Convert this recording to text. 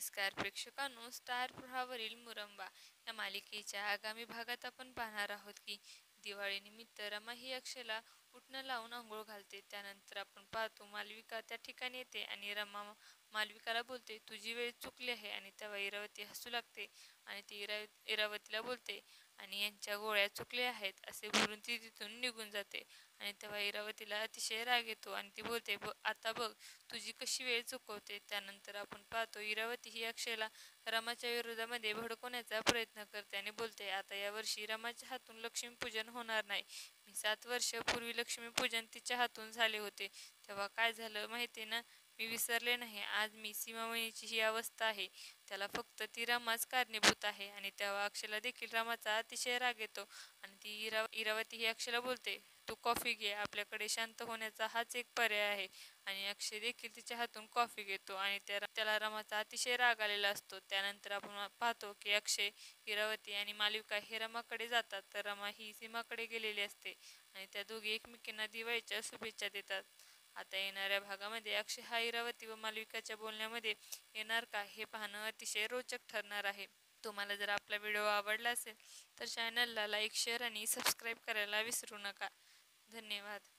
नमस्कार प्रेक्षकांनो, स्टार प्रवाहावरील मुरंबा या मालिकेच्या आगामी भागात आपण पाहणार आहोत की दिवाळीनिमित्त रमा ही अक्षयला उटणं लावून आंघोळ घालते. त्यानंतर आपण पाहतो मालविका त्या ठिकाणी येते आणि रमा मालविकाला बोलते, तुझी वेळ चुकली आहे. आणि तेव्हा इरावती हसू लागते आणि ती इरावतीला बोलते आणि यांच्या गोळ्या चुकल्या आहेत असे बोलून ती तिथून निघून जाते. आणि तेव्हा इरावतीला अतिशय राग येतो आणि ती बोलते, आता बघ तुझी कशी वेळ चुकवते. त्यानंतर आपण पाहतो इरावती ही अक्षयला रमाच्या विरोधामध्ये भडकवण्याचा प्रयत्न करते आणि बोलते, आता यावर्षी रमाच्या हातून लक्ष्मीपूजन होणार नाही. मी 7 वर्षापूर्वी लक्ष्मीपूजन तिच्या हातून झाले होते. तेव्हा काय झालं माहिती ना, मी विसरले नाही. आज मी सीमामणीची ही अवस्था आहे त्याला फक्त ती रमाच कारणीभूत आहे. आणि तेव्हा अक्षयला देखील रमाचा अतिशय राग येतो आणि ती इरावती ही अक्षयला बोलते, तू कॉफी घे, आपल्याकडे शांत होण्याचा हाच एक पर्याय आहे. आणि अक्षय देखील तिच्या हातून कॉफी घेतो आणि त्याला रमाचा अतिशय राग आलेला असतो. त्यानंतर आपण पाहतो की अक्षय, इरावती आणि मालविका हे रमाकडे जातात, तर रमा ही सीमाकडे गेलेली असते आणि त्या दोघी एकमेकींना दिवाळीच्या शुभेच्छा देतात. आता येणाऱ्या भागामध्ये अक्षय हा इरावती व मालविकाच्या बोलण्यामध्ये येणार का हे पाहणं अतिशय रोचक ठरणार आहे. तुम्हाला जर आपला व्हिडिओ आवडला असेल तर चॅनलला लाईक, शेअर आणि सबस्क्राईब करायला विसरू नका. धन्यवाद.